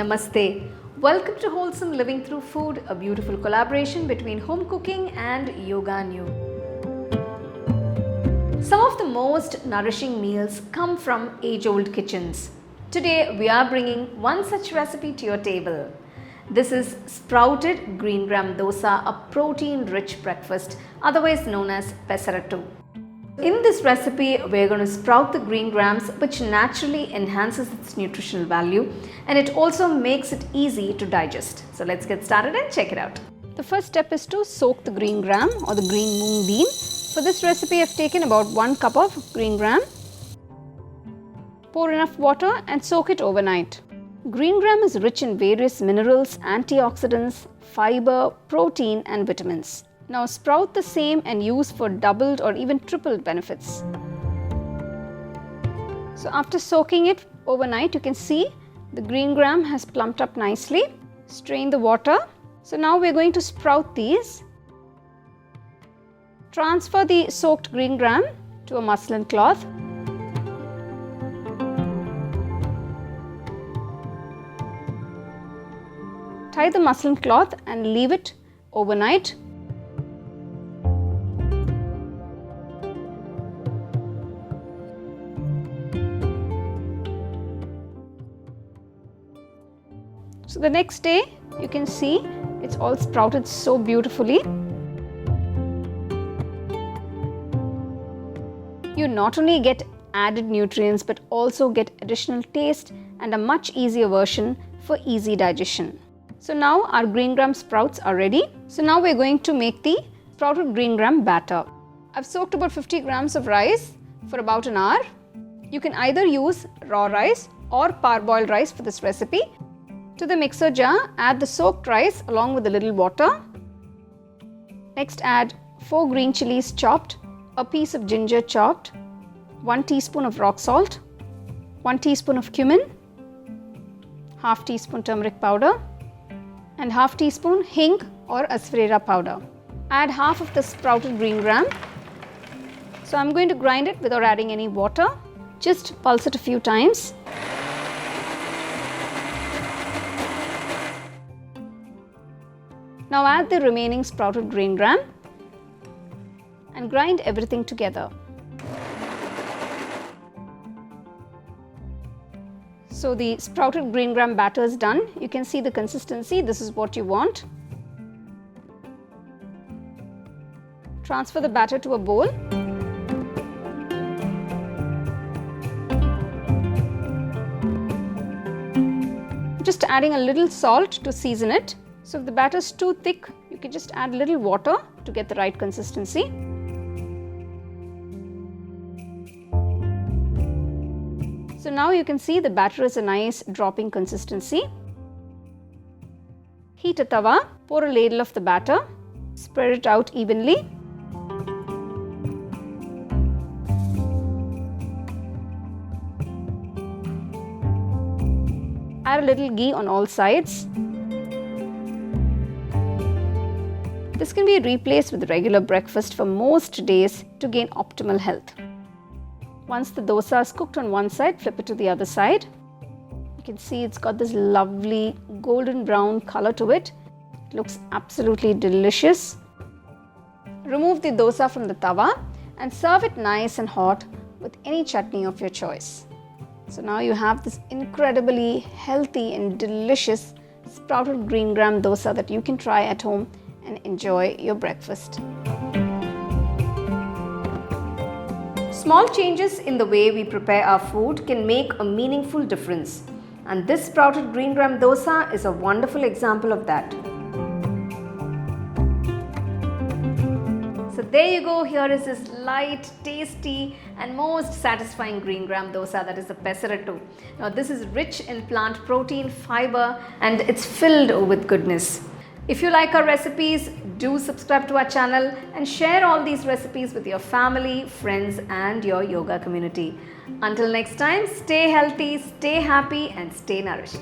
Namaste. Welcome to Wholesome Living Through Food, a beautiful collaboration between home cooking and Yoga New. Some of the most nourishing meals come from age-old kitchens. Today we are bringing one such recipe to your table. This is Sprouted Green Gram Dosa, a protein-rich breakfast, otherwise known as Pesarattu. In this recipe, we're going to sprout the green grams, which naturally enhances its nutritional value, and it also makes it easy to digest. So let's get started and check it out. The first step is to soak the green gram or the green moong bean. For this recipe, I've taken about 1 cup of green gram. Pour enough water and soak it overnight. Green gram is rich in various minerals, antioxidants, fiber, protein and vitamins. Now sprout the same and use for doubled or even tripled benefits. So after soaking it overnight, you can see the green gram has plumped up nicely. Strain the water. So now we're going to sprout these. Transfer the soaked green gram to a muslin cloth. Tie the muslin cloth and leave it overnight. So the next day, you can see it's all sprouted so beautifully. You not only get added nutrients but also get additional taste and a much easier version for easy digestion. So now our green gram sprouts are ready. So now we're going to make the sprouted green gram batter. I've soaked about 50 grams of rice for about an hour. You can either use raw rice or parboiled rice for this recipe. To the mixer jar, add the soaked rice along with a little water. Next add 4 green chilies chopped, a piece of ginger chopped, 1 teaspoon of rock salt, 1 teaspoon of cumin, half teaspoon turmeric powder and half teaspoon hing or asafoetida powder. Add half of the sprouted green gram. So I'm going to grind it without adding any water. Just pulse it a few times. Now add the remaining sprouted green gram and grind everything together. So the sprouted green gram batter is done. You can see the consistency. This is what you want. Transfer the batter to a bowl. Just adding a little salt to season it. So if the batter is too thick, you can just add a little water to get the right consistency. So now you can see the batter is a nice dropping consistency. Heat a tawa, pour a ladle of the batter, spread it out evenly. Add a little ghee on all sides. This can be replaced with regular breakfast for most days to gain optimal health. Once the dosa is cooked on one side, flip it to the other side. You can see it's got this lovely golden brown color to it. It looks absolutely delicious. Remove the dosa from the tawa and serve it nice and hot with any chutney of your choice. So now you have this incredibly healthy and delicious sprouted green gram dosa that you can try at home and enjoy your breakfast. Small changes in the way we prepare our food can make a meaningful difference, and this sprouted green gram dosa is a wonderful example of that. So there you go, here is this light, tasty and most satisfying green gram dosa, that is the Pesarattu. Now this is rich in plant protein, fiber and it's filled with goodness. If you like our recipes, do subscribe to our channel and share all these recipes with your family, friends and your yoga community. Until next time, stay healthy, stay happy and stay nourished.